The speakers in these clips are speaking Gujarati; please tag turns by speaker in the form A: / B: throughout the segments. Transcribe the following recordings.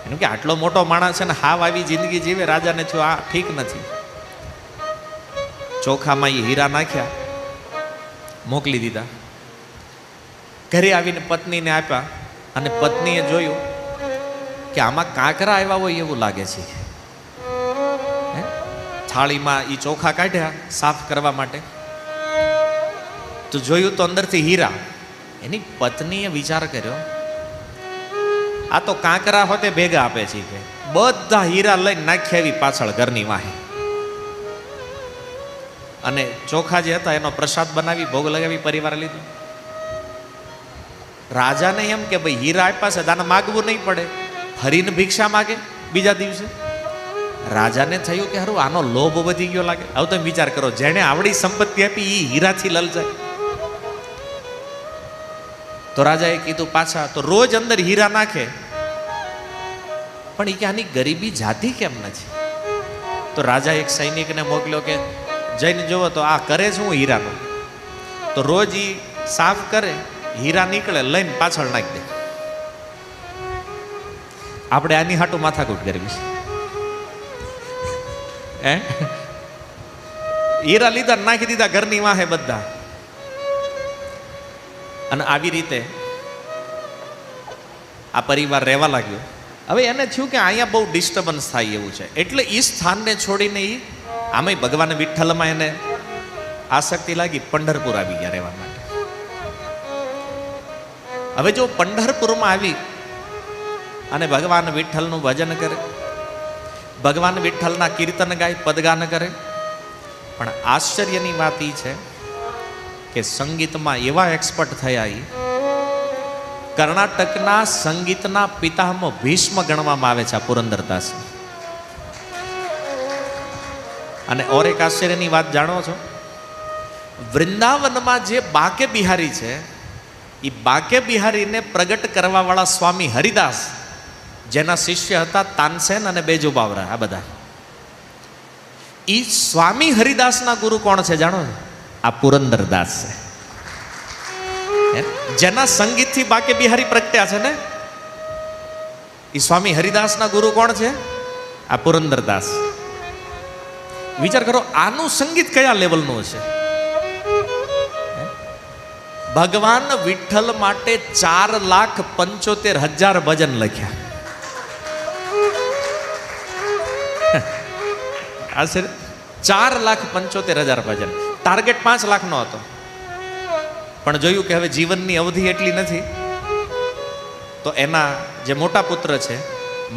A: એમ કે આટલો મોટો માણસ છે ને હાવ આવી જિંદગી જીવે, રાજાને થયું આ ઠીક નથી. ચોખામાં એ હીરા નાખ્યા, મોકલી દીધા. ઘરે આવીને પત્નીને આપ્યા અને પત્નીએ જોયું કે આમાં કાંકરા આવ્યા હોય એવું લાગે છે. થાળીમાં એ ચોખા કાઢ્યા સાફ કરવા માટે, તો જોયું તો અંદરથી હીરા. એની પત્નીએ વિચાર કર્યો, આ તો કાંકરા હોતે ભેગા આપે છે કે બધા હીરા લઈને નાખ્યા એવી પાછળ ઘરની વાહે. અને ચોખા જે હતા એનો પ્રસાદ બનાવી ભોગ લગાવી પરિવારે લીધો. રાજાને એમ કે ભાઈ હીરા આપ્યા છે દાને માગવું નહીં પડે, ફરીને ભિક્ષા માગે બીજા દિવસે. રાજાને થયું કે હારું આનો લોભ વધી ગયો લાગે. હવે તમે વિચાર કરો, જેને આવડી સંપત્તિ આપી એ હીરાથી લલચાય. તો રાજાએ કીધું પાછા, તો રોજ અંદર હીરા નાખે, પણ એ કે આની ગરીબી જાતી કેમ નથી? તો રાજા એક સૈનિકને મોકલ્યો કે જઈને જોવો તો આ કરે છે હું હીરાનો. તો રોજ એ સાફ કરે, હીરા નીકળે લઈને પાછળ નાખી દે. આપણે આની હાટું માથાકૂટ કરવી છે. હીરા લીધા નાખી દીધા ઘરની વાહે બધા. અને આવી રીતે આ પરિવાર રહેવા લાગ્યો. હવે એને થયું કે અહીંયા બહુ ડિસ્ટર્બન્સ થાય એવું છે, એટલે એ સ્થાનને છોડીને એ આમાંય ભગવાન વિઠ્ઠલમાં એને આસક્તિ લાગી, પંઢરપુર આવી ગયા રહેવા માટે. હવે જો પંઢરપુરમાં આવી અને ભગવાન વિઠ્ઠલનું ભજન કરે, ભગવાન વિઠ્ઠલના કીર્તન ગાય, પદગાન કરે, પણ આશ્ચર્યની વાત એ છે કે સંગીતમાં એવા એક્સપર્ટ થયા. એ કર્ણાટકના સંગીતના પિતામહ ભીષ્મ ગણવામાં આવે છે આ પુરંદરદાસ. અને ઓર એક આશ્ચર્યની વાત જાણો છો, વૃંદાવનમાં જે બાકે બિહારી છે, એ બાકે બિહારીને પ્રગટ કરવા વાળા સ્વામી હરિદાસ, જેના શિષ્ય હતા તાનસેન અને બેજુ બાવરા, આ બધા, એ સ્વામી હરિદાસના ગુરુ કોણ છે જાણો? આ પુરંદરદાસ છે. જેના સંગીતથી બાકે બિહારી પ્રગટ્યા છે ને, એ સ્વામી હરિદાસના ગુરુ કોણ છે? આ પુરંદરદાસ. વિચાર કરો, આનું સંગીત કયા લેવલનું છે? ભગવાન વિઠ્ઠલ માટે 4,75,000 ભજન લખ્યા. આ છે 4,75,000 ભજન. ટાર્ગેટ 5 લાખનો હતો, પણ જોયું કે હવે જીવનની અવધિ એટલી નથી, તો એના જે મોટા પુત્ર છે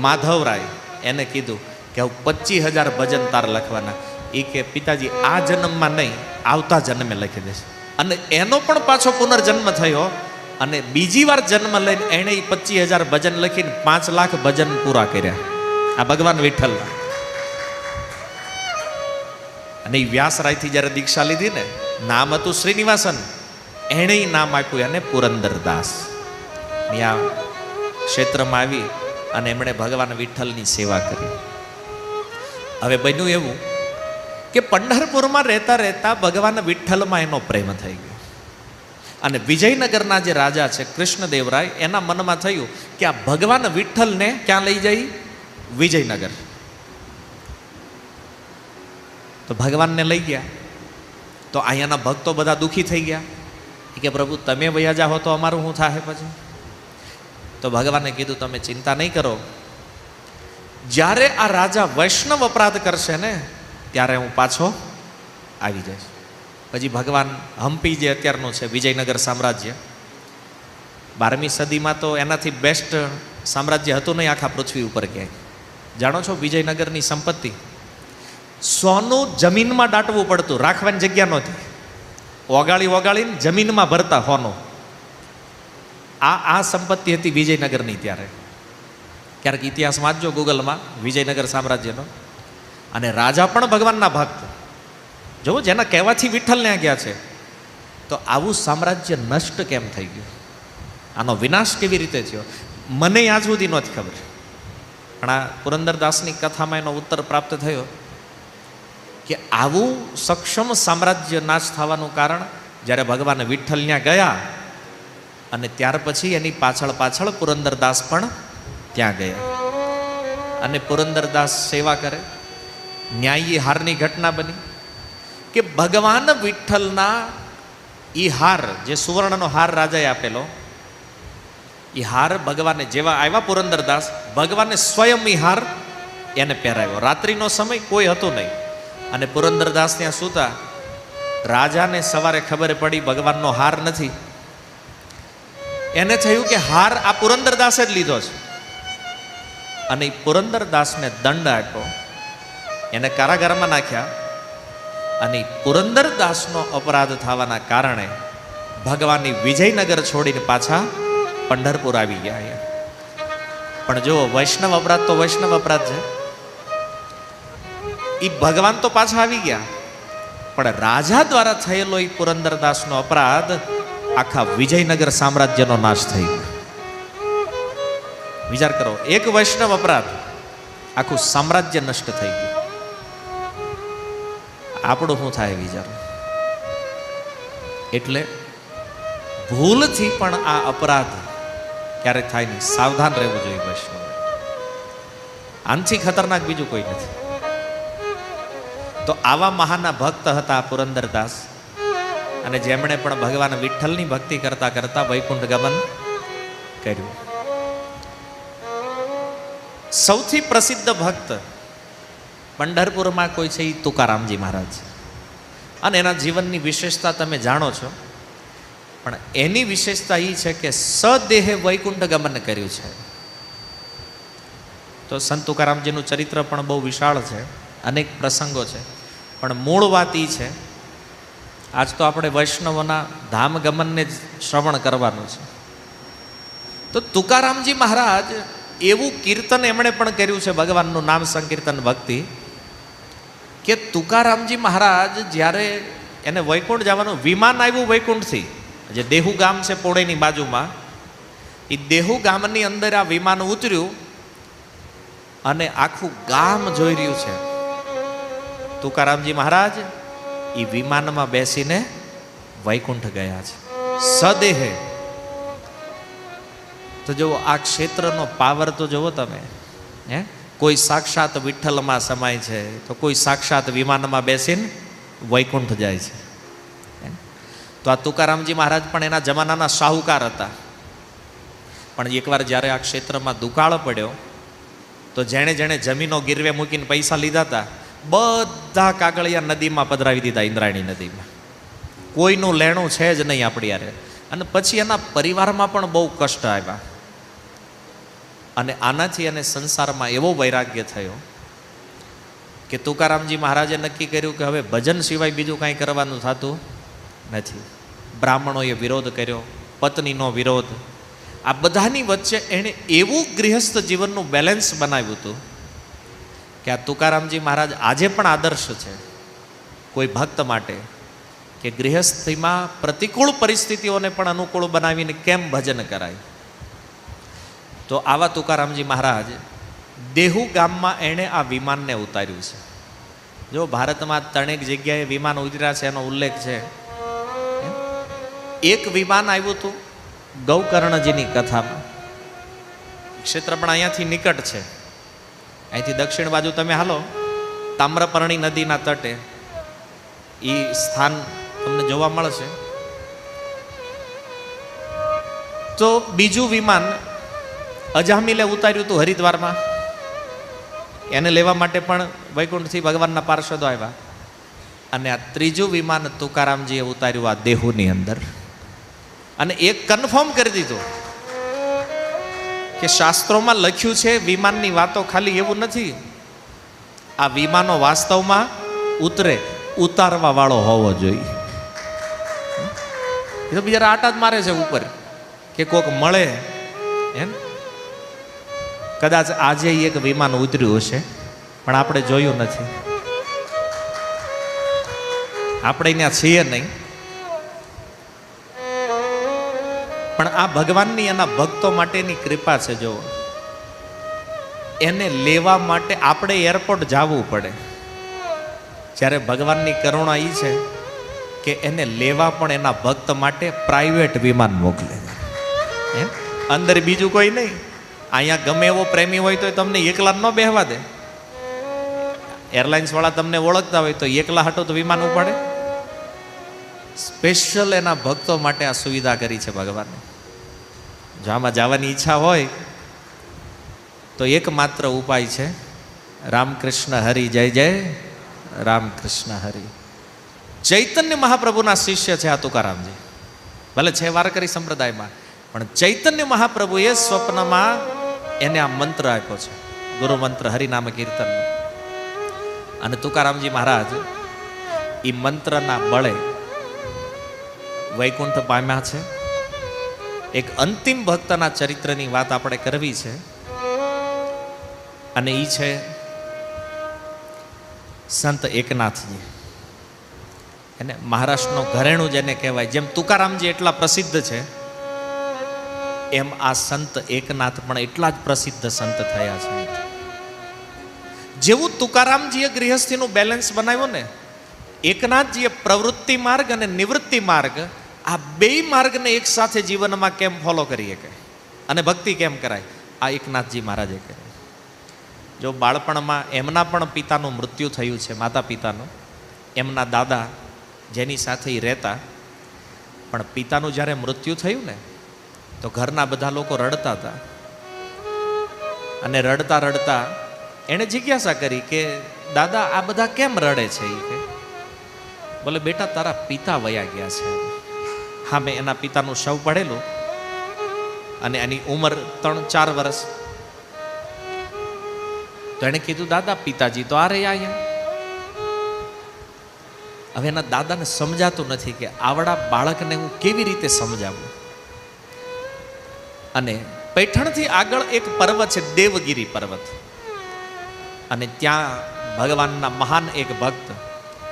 A: માધવરાય, એને કીધું કે હવે 25,000 ભજન તાર લખવાના. એ કે પિતાજી આ જન્મમાં નહીં, આવતા જન્મે લખી દેશે. અને એનો પણ પાછો પુનર્જન્મ થયો, અને બીજી વાર જન્મ લઈને એણે 25,000 ભજન લખીને 5 લાખ ભજન પૂરા કર્યા. આ ભગવાન વિઠ્ઠલ. અને એ વ્યાસરાયથી જ્યારે દીક્ષા લીધી ને, નામ હતું શ્રીનિવાસન, એણે નામ આપ્યું એને પુરંદરદાસ. આ ક્ષેત્રમાં આવી અને એમણે ભગવાન વિઠ્ઠલની સેવા કરી. હવે બન્યું એવું કે પંઢરપુરમાં રહેતા રહેતા ભગવાન વિઠ્ઠલમાં એનો પ્રેમ થઈ ગયો. અને વિજયનગરના જે રાજા છે કૃષ્ણદેવરાય, એના મનમાં થયું કે આ ભગવાન વિઠ્ઠલને ક્યાં લઈ જાય? વિજયનગર. તો ભગવાનને લઈ ગયા. તો અહીંયાના ભક્તો બધા દુઃખી થઈ ગયા કે પ્રભુ તમે વયા જાઓ તો અમારું શું થાય પછી? તો ભગવાને કીધું તમે ચિંતા નહીં કરો, જ્યારે આ રાજા વૈષ્ણવ અપરાધ કરશે ને ત્યારે હું પાછો આવી જઈશ. પછી ભગવાન હમ્પી જે અત્યારનું છે વિજયનગર સામ્રાજ્ય, 12મી સદીમાં તો એનાથી બેસ્ટ સામ્રાજ્ય હતું નહીં આખા પૃથ્વી ઉપર ક્યાંય. જાણો છો વિજયનગરની સંપત્તિ? સોનું જમીનમાં દાટવું પડતું, રાખવાની જગ્યા નહોતી. ઓગાળી ઓગાળીને જમીનમાં ભરતા સોનું. આ સંપત્તિ હતી વિજયનગરની ત્યારે. ક્યારેક ઇતિહાસ વાંચજો ગૂગલમાં વિજયનગર સામ્રાજ્યનો. અને રાજા પણ ભગવાનના ભક્ત. જો જેના કહેવાથી વિઠ્ઠલ ત્યાં ગયા છે, તો આવું સામ્રાજ્ય નષ્ટ કેમ થઈ ગયું? આનો વિનાશ કેવી રીતે થયો? મને આજ સુધી નહોતી ખબર. પણ આ પુરંદરદાસની કથામાં એનો ઉત્તર પ્રાપ્ત થયો કે આવું સક્ષમ સામ્રાજ્ય નાશ થવાનું કારણ જ્યારે ભગવાન વિઠ્ઠલ ત્યાં ગયા, અને ત્યાર પછી એની પાછળ પાછળ પુરંદરદાસ પણ ત્યાં ગયા. અને પુરંદરદાસ સેવા કરે. ન્યાયી હારની ઘટના બની કે ભગવાન વિઠ્ઠલના એ હાર, જે સુવર્ણનો હાર રાજાએ આપેલો, એ હાર ભગવાને જેવા આવ્યા પુરંદરદાસ, ભગવાને સ્વયં એ હાર એને પહેરાવ્યો. રાત્રિનો સમય, કોઈ હતું નહીં, અને પુરંદરદાસ ત્યાં સૂતા. રાજાને સવારે ખબર પડી ભગવાનનો હાર નથી. એને થયું કે હાર આ પુરંદરદાસે જ લીધો છે, અને એ પુરંદરદાસને દંડ આપ્યો, એને કારાગારમાં નાખ્યા. અને પુરંદરદાસનો અપરાધ થવાના કારણે ભગવાનની વિજયનગર છોડીને પાછા પંઢરપુર આવી ગયા. પણ જો વૈષ્ણવ અપરાધ તો વૈષ્ણવ અપરાધ છે. એ ભગવાન તો પાછા આવી ગયા, પણ રાજા દ્વારા થયેલો એ પુરંદરદાસનો અપરાધ આખા વિજયનગર સામ્રાજ્યનો નાશ થઈ ગયો. વિચાર કરો, એક વૈષ્ણવ અપરાધ આખું સામ્રાજ્ય નષ્ટ થઈ ગયું. આપણું શું થાય વિચારો. એટલે ભૂલથી પણ આ અપરાધ ક્યારેક થાય નહીં. સાવધાન રહેવું જોઈએ વૈષ્ણવ. આનથી ખતરનાક બીજું કોઈ નથી. તો આવા મહાના ભક્ત હતા પુરંદરદાસ, અને જેમણે પણ ભગવાન વિઠ્ઠલની ભક્તિ કરતા કરતા વૈકુંઠ ગમન કર્યું. સૌથી પ્રસિદ્ધ ભક્ત પંઢરપુરમાં કોઈ છે એ તુકારામજી મહારાજ, અને એના જીવનની વિશેષતા તમે જાણો છો. પણ એની વિશેષતા એ છે કે સદેહે વૈકુંઠ ગમન કર્યું છે. તો સંત તુકારામજીનું ચરિત્ર પણ બહુ વિશાળ છે, અનેક પ્રસંગો છે, પણ મૂળ વાત એ છે, આજ તો આપણે વૈષ્ણવોના ધામ ગમનને જ શ્રવણ કરવાનું છે. તો તુકારામજી મહારાજ એવું કીર્તન એમણે પણ કર્યું છે, ભગવાનનું નામ સંકીર્તન ભક્તિ, કે તુકારામજી મહારાજ જ્યારે એને વૈકુંઠ જવાનું વિમાન આવ્યું વૈકુંઠથી, જે દેહુ ગામ છે પોળેની બાજુમાં, એ દેહુ ગામની અંદર આ વિમાન ઉતર્યું, અને આખું ગામ જોઈ રહ્યું છે. તુકારામજી મહારાજ એ વિમાનમાં બેસીને વૈકુંઠ ગયા છે સદેહે. તો જો આ ક્ષેત્રનો પાવર તો જુઓ તમે. કોઈ સાક્ષાત વિઠ્ઠલમાં સમાય છે, તો કોઈ સાક્ષાત વિમાનમાં બેસીને વૈકુંઠ જાય છે. તો આ તુકારામજી મહારાજ પણ એના જમાનાના શાહુકાર હતા. પણ એકવાર જ્યારે આ ક્ષેત્રમાં દુકાળ પડ્યો, તો જેણે જેણે જમીનો ગીરવે મૂકીને પૈસા લીધા હતા, બધા કાગળિયા નદીમાં પધરાવી દીધા, ઇન્દ્રાયણી નદીમાં. કોઈનું લેણું છે જ નહીં આપણી યારે. અને પછી એના પરિવારમાં પણ બહુ કષ્ટ આવ્યા, અને આનાથી એને સંસારમાં એવો વૈરાગ્ય થયો કે તુકારામજી મહારાજે નક્કી કર્યું કે હવે ભજન સિવાય બીજું કાંઈ કરવાનું થતું નથી. બ્રાહ્મણોએ વિરોધ કર્યો, પત્નીનો વિરોધ, આ બધાની વચ્ચે એણે એવું ગૃહસ્થ જીવનનું બેલેન્સ બનાવ્યું હતું કે આ તુકારામજી મહારાજ આજે પણ આદર્શ છે કોઈ ભક્ત માટે, કે ગૃહસ્થીમાં પ્રતિકૂળ પરિસ્થિતિઓને પણ અનુકૂળ બનાવીને કેમ ભજન કરાય. તો આવા તુકારામજી મહારાજ દેહુ ગામમાં એણે આ વિમાનને ઉતાર્યું છે. જો ભારતમાં 3 જગ્યાએ વિમાન ઉતર્યા છે એનો ઉલ્લેખ છે. એક વિમાન આવ્યું હતું ગૌકર્ણજીની કથામાં. ક્ષેત્ર પણ અહીંયાથી નિકટ છે, અહીંથી દક્ષિણ બાજુ તમે હાલો, તામ્રપર્ણી નદીના તટે એ સ્થાન તમને જોવા મળશે. તો બીજું વિમાન અજામિલે ઉતાર્યું હતું હરિદ્વારમાં, એને લેવા માટે પણ વૈકુંઠથી ભગવાનના પાર્ષદો આવ્યા. અને આ ત્રીજું વિમાન તુકારામજીએ ઉતાર્યું આ દેહુની અંદર. અને એક કન્ફર્મ કરી દીધું કે શાસ્ત્રોમાં લખ્યું છે વિમાનની વાતો ખાલી એવું નથી, આ વિમાનો વાસ્તવમાં ઉતરે, ઉતારવા વાળો હોવો જોઈએ. એ તો બિચારા આટા જ મારે છે ઉપર કે કોક મળે એમ. કદાચ આજે એક વિમાન ઉતર્યું હશે, પણ આપણે જોયું નથી, આપણે ત્યાં છીએ નહીં. પણ આ ભગવાનની એના ભક્તો માટેની કૃપા છે. જો એને લેવા માટે આપણે એરપોર્ટ જવું પડે, જ્યારે ભગવાનની કરુણા એ છે કે એને લેવા પણ એના ભક્ત માટે પ્રાઇવેટ વિમાન મોકલે. અંદર બીજું કોઈ નહીં, અહીંયા ગમે એવો પ્રેમી હોય તો તમને એકલા ન બેહવા દે. એરલાઇન્સ વાળા તમને ઓળખતા હોય તો એકલા હટો તો વિમાન ઉપાડે. સ્પેશિયલ એના ભક્તો માટે આ સુવિધા કરી છે ભગવાને. જો આમાં જવાની ઈચ્છા હોય તો એકમાત્ર ઉપાય છે રામકૃષ્ણ હરિ, જય જય રામકૃષ્ણ હરિ. ચૈતન્ય મહાપ્રભુના શિષ્ય છે આ તુકારામજી. ભલે છે વારકરી સંપ્રદાયમાં, પણ ચૈતન્ય મહાપ્રભુએ સ્વપ્નમાં એને આ મંત્ર આપ્યો છે, ગુરુ મંત્ર હરિનામ કીર્તન. અને તુકારામજી મહારાજ એ મંત્રના બળે વૈકુંઠ પામ્યા છે. એક અંતિમ ભક્તના ચરિત્રની વાત આપણે કરવી છે, અને એ છે સંત એકનાથજી. એને મહારાષ્ટ્રનો ઘરેણું જેને કહેવાય. જેમ તુકારામજી એટલા પ્રસિદ્ધ છે, એમ આ સંત એકનાથ પણ એટલા જ પ્રસિદ્ધ સંત થયા છે. જેવું તુકારામજીએ ગૃહસ્થીનું બેલેન્સ બનાવ્યું ને, એકનાથજીએ પ્રવૃત્તિ માર્ગ અને નિવૃત્તિ માર્ગ, આ બે માર્ગને એક સાથે જીવનમાં કેમ ફોલો કરી શકે અને ભક્તિ કેમ કરાય, આ એકનાથજી મહારાજે કર્યું. જો બાળપણમાં એમના પણ પિતાનું મૃત્યુ થયું છે, માતા પિતાનું. એમના દાદા જેની સાથે એ રહેતા, પણ પિતાનું જ્યારે મૃત્યુ થયું ને તો ઘરના બધા લોકો રડતા હતા. અને રડતા રડતા એણે જિજ્ઞાસા કરી કે દાદા આ બધા કેમ રડે છે? એ કે બોલે બેટા તારા પિતા વયા ગયા છે. હા, મેં એના પિતાનું શવ પડેલું અને એની ઉંમર 3-4 વર્ષ. તો એણે કીધું દાદા પિતાજી તો આ રહ્યા અહીંયા. હવે એના દાદાને સમજાતું નથી કે આવડા બાળકને હું કેવી રીતે સમજાવું. અને પૈઠણથી આગળ એક પર્વત છે, દેવગીરી પર્વત. અને ત્યાં ભગવાનના મહાન એક ભક્ત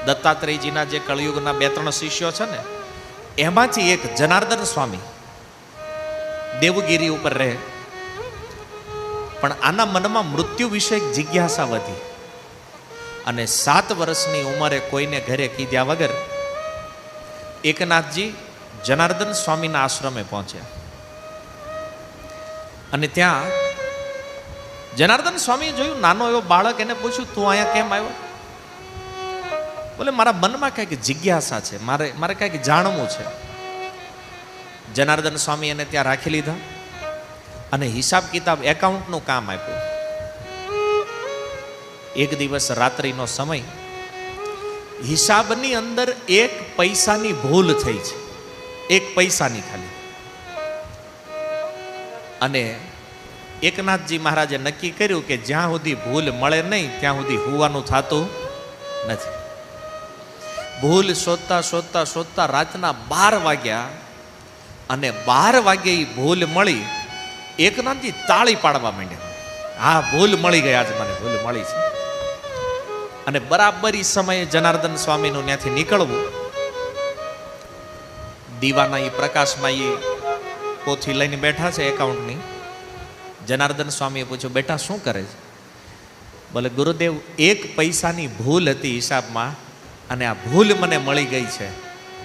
A: દત્તાત્રેયજીના જે કળયુગના 2-3 શિષ્યો છે ને, એમાંથી એક જનાર્દન સ્વામી દેવગીરી ઉપર રહે. પણ આના મનમાં મૃત્યુ વિશે એક જિજ્ઞાસા વધી, અને 7 વર્ષની ઉંમરે કોઈને ઘરે કીધા વગર એકનાથજી જનાર્દન સ્વામીના આશ્રમે પહોંચ્યા. અને ત્યાં જનાર્દન સ્વામીએ જોયું નાનો એવો બાળક. એને પૂછ્યું તું અહીંયા કેમ આવ્યો? બોલે મારા મનમાં કંઈક જિજ્ઞાસા છે, મારે કંઈક જાણવું છે. જનાર્દન સ્વામી એને ત્યાં રાખી લીધા અને હિસાબ કિતાબ એકાઉન્ટનું કામ આપ્યું. એક દિવસ રાત્રિનો સમય, હિસાબની અંદર 1 પૈસાની ભૂલ થઈ છે, 1 પૈસાની ખાલી. અને એકનાથજી મહારાજે નક્કી કર્યું કે જ્યાં સુધી ભૂલ મળે નહીં ત્યાં સુધી હોવાનું થતું નથી. ભૂલ શોધતા શોધતા શોધતા રાતના 12 વાગ્યા, અને 12 વાગે એ ભૂલ મળી. એકનાથજી તાળી પાડવા માંડ્યા, હા ભૂલ મળી ગઈ, આજે મને ભૂલ મળી છે. અને બરાબર એ સમયે જનાર્દન સ્વામીનું ત્યાંથી નીકળવું, દીવાના એ પ્રકાશમાં એ પોથી લઈને બેઠા છે એકાઉન્ટની. જનાર્દન સ્વામીએ પૂછ્યું બેટા શું કરે છે? બોલે ગુરુદેવ 1 પૈસાની ભૂલ હતી હિસાબમાં, અને આ ભૂલ મને મળી ગઈ છે.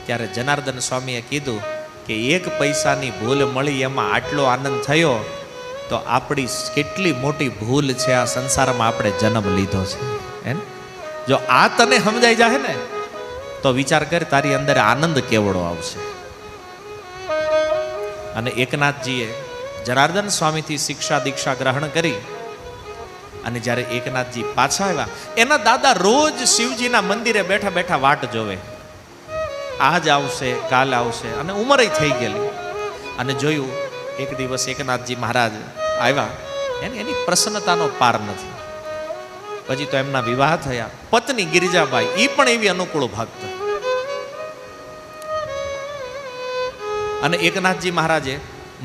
A: ત્યારે જનાર્દન સ્વામીએ કીધું કે 1 પૈસાની ભૂલ મળી એમાં આટલો આનંદ થયો તો આપણી કેટલી મોટી ભૂલ છે આ સંસારમાં આપણે જન્મ લીધો છે. એમ જો આ તને સમજાઈ જાય ને તો વિચાર કર તારી અંદર આનંદ કેવડો આવશે. અને એકનાથજીએ જનાર્દન સ્વામીથી શિક્ષા દીક્ષા ગ્રહણ કરી. અને જ્યારે એકનાથજી પાછા આવ્યા, એના દાદા રોજ શિવજીના મંદિરે બેઠા બેઠા વાટ જોવે, આજ આવશે કાલ આવશે, અને ઉંમરે થઈ ગયેલી. અને જોયું એક દિવસ એકનાથજી મહારાજ આવ્યા, એની પ્રસન્નતાનો પાર નથી. પછી તો એમના વિવાહ થયા. પત્ની ગિરિજાબાઈ, એ પણ એવી અનુકૂળ ભક્ત. અને એકનાથજી મહારાજે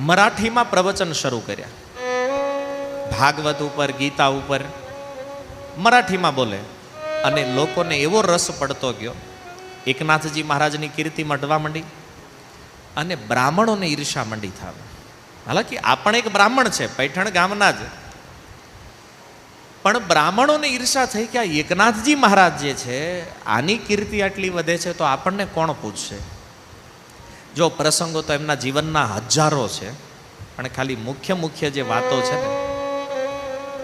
A: મરાઠીમાં પ્રવચન શરૂ કર્યા, ભાગવત ઉપર, ગીતા ઉપર મરાઠીમાં બોલે. અને લોકોને એવો રસ પડતો ગયો, એકનાથજી મહારાજની કીર્તિ મઢવા માંડી, અને બ્રાહ્મણોને ઈર્ષા મંડી થવા. હાલાકી આ પણ એક બ્રાહ્મણ છે, પૈઠણ ગામના જ, પણ બ્રાહ્મણોને ઈર્ષા થઈ કે આ એકનાથજી મહારાજ જે છે આની કીર્તિ આટલી વધે છે તો આપણને કોણ પૂછશે? જો પ્રસંગો તો એમના જીવનના હજારો છે, અને ખાલી મુખ્ય જે વાતો છે ને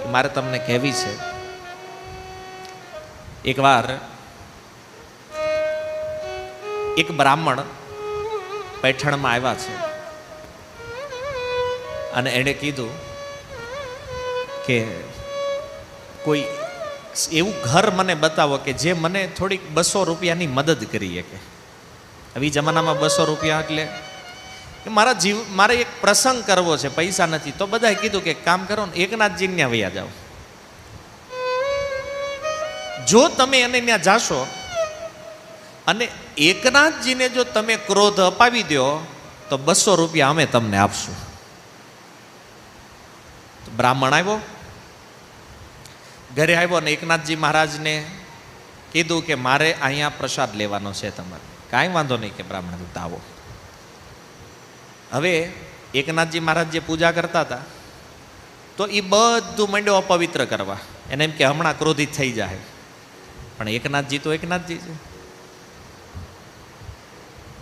A: એ મારે તમને કહેવી છે. એકવાર એક બ્રાહ્મણ પૈઠણમાં આવ્યા છે અને એણે કીધું કે કોઈ એવું ઘર મને બતાવો કે જે મને થોડીક 200 રૂપિયાની મદદ કરી શકે. હવે જમાનામાં 200 રૂપિયા એટલે કે મારે એક પ્રસંગ કરવો છે, પૈસા નથી. તો બધાએ કીધું કે કામ કરો ને એકનાથજી ત્યાં વયા જાઓ. જો તમે એને ત્યાં જાશો અને એકનાથજીને જો તમે ક્રોધ અપાવી દો તો 200 રૂપિયા અમે તમને આપશું. બ્રાહ્મણ આવ્યો, ઘરે આવ્યો ને એકનાથજી મહારાજને કીધું કે મારે અહીંયા પ્રસાદ લેવાનો છે તમારે. કાંઈ વાંધો નહીં કે બ્રાહ્મણ દૂત આવો. હવે એકનાથજી મહારાજ જે પૂજા કરતા હતા તો એ બધું મંડ્યો અપવિત્ર કરવા. એને એમ કે હમણાં ક્રોધિત થઈ જાય, પણ એકનાથજી તો એકનાથજી છે.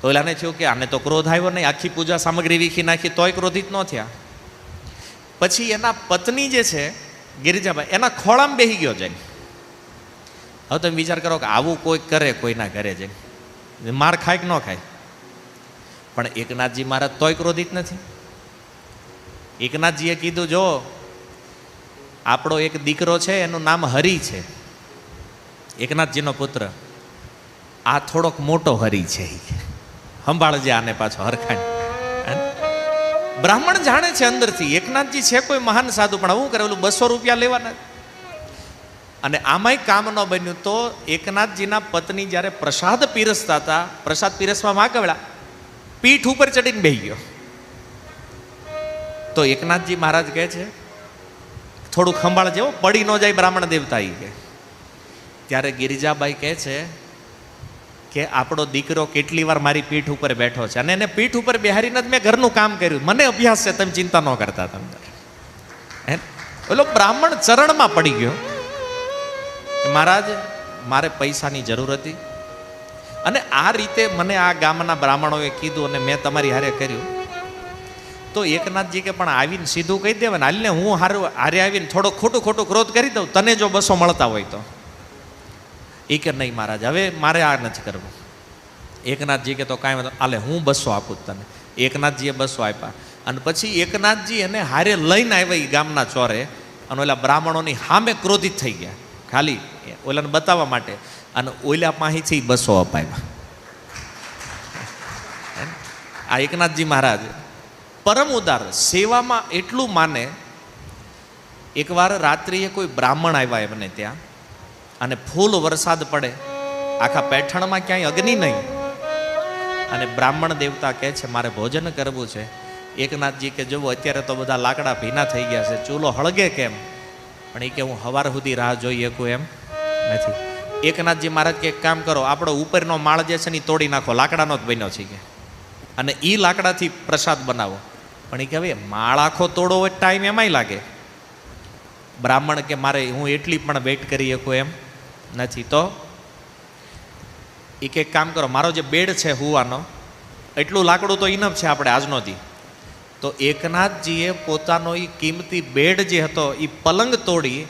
A: તો એલાને થયું કે આને તો ક્રોધ આવ્યો નહીં, આખી પૂજા સામગ્રી વીખી નાખી તોય ક્રોધિત ન થયા. પછી એના પત્ની જે છે ગિરિજાબાઈ એના ખોળામાં બેસી ગયો જઈને. હવે તમે વિચાર કરો કે આવું કોઈ કરે કોઈના ઘરે જઈને, માર ખાય કે ન ખાય? પણ એકનાથજી મહારાજ તોય ક્રોધિત નથી. એકનાથજીએ કીધું જો આપણો એક દીકરો છે એનું નામ હરિ છે, એકનાથજીનો પુત્ર. આ થોડોક મોટો હરિ છે, સંભાળજે આને પાછો હરખાણ. બ્રાહ્મણ જાણે છે અંદરથી એકનાથજી છે કોઈ મહાન સાધુ, પણ શું કરે ઓલું 200 રૂપિયા લેવાના. અને આમાંય કામ ન બન્યું તો એકનાથજીના પત્ની જ્યારે પ્રસાદ પીરસતા હતા, પ્રસાદ પીરસવા માંગવડા, પીઠ ઉપર ચડીને બેસી ગયો. તો એકનાથજી મહારાજ કહે છે થોડુંક સંભાળ જેવો પડી ન જાય બ્રાહ્મણ દેવતા. એ કે ત્યારે ગિરિજાબાઈ કહે છે કે આપણો દીકરો કેટલી વાર મારી પીઠ ઉપર બેઠો છે અને એને પીઠ ઉપર બેહારીને જ મેં ઘરનું કામ કર્યું. મને અભ્યાસ છે, તમે ચિંતા ન કરતા. તમે ઓલો બ્રાહ્મણ ચરણમાં પડી ગયો. મહારાજ મારે પૈસાની જરૂર હતી અને આ રીતે મને આ ગામના બ્રાહ્મણોએ કીધું અને મેં તમારી હારે કર્યું. તો એકનાથજી કે પણ આવીને સીધું કહી દેવા ને, હાલને હું હારે આવીને થોડો ખોટું ક્રોધ કરી દઉં, તને જો 200 મળતા હોય તો. એ કે નહીં મહારાજ હવે મારે આ નથી કરવું. એકનાથજી કે તો કાંઈ વાંધો, હાલે હું 200 આપું તને. એકનાથજીએ 200 આપ્યા અને પછી એકનાથજી એને હારે લઈને આવ્યા એ ગામના ચોરે અને ઓલા બ્રાહ્મણોની સામે ક્રોધિત થઈ ગયા, ખાલી ઓલાને બતાવવા માટે. અને ઓલા પાસેથી 200 અપાવ્યા. આ એકનાથજી મહારાજ પરમ ઉદાર, સેવામાં એટલું માને. એકવાર રાત્રિએ કોઈ બ્રાહ્મણ આવ્યા એમને ત્યાં અને ફૂલ વરસાદ પડે, આખા પેઠણમાં ક્યાંય અગ્નિ નહીં. અને બ્રાહ્મણ દેવતા કહે છે મારે ભોજન કરવું છે. એકનાથજી કે જુઓ અત્યારે તો બધા લાકડા ભીના થઈ ગયા છે, ચૂલો હળગે કેમ? પણ એ કે હું સવાર સુધી રાહ જોઈ શકું એમ નથી. એકનાથજી મહારાજ કે એક કામ કરો, આપણો ઉપરનો માળ જે છે ને તોડી નાખો, લાકડાનો જ બન્યો છે કે, અને એ લાકડાથી પ્રસાદ બનાવો. પણ એ કે હવે માળ આખો તોડો હોય ટાઈમ એમાંય લાગે. બ્રાહ્મણ કે મારે હું એટલી પણ વેઇટ કરી શકું એમ નથી. તો એ કે કામ કરો, મારો જે બેડ છે હુવાનો એટલું લાકડું તો ઇનફ છે આપણે આજનો દી. તો એકનાથજીએ પોતાનો એ કિંમતી બેડ જે હતો એ પલંગ તોડી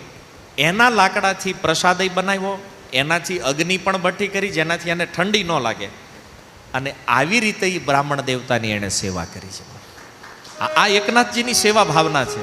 A: એના લાકડાથી પ્રસાદય બનાવ્યો, એનાથી અગ્નિ પણ ભઠ્ઠી કરી જેનાથી એને ઠંડી ન લાગે. અને આવી રીતે એ બ્રાહ્મણ દેવતાની એણે સેવા કરી છે. આ એકનાથજીની સેવા ભાવના છે.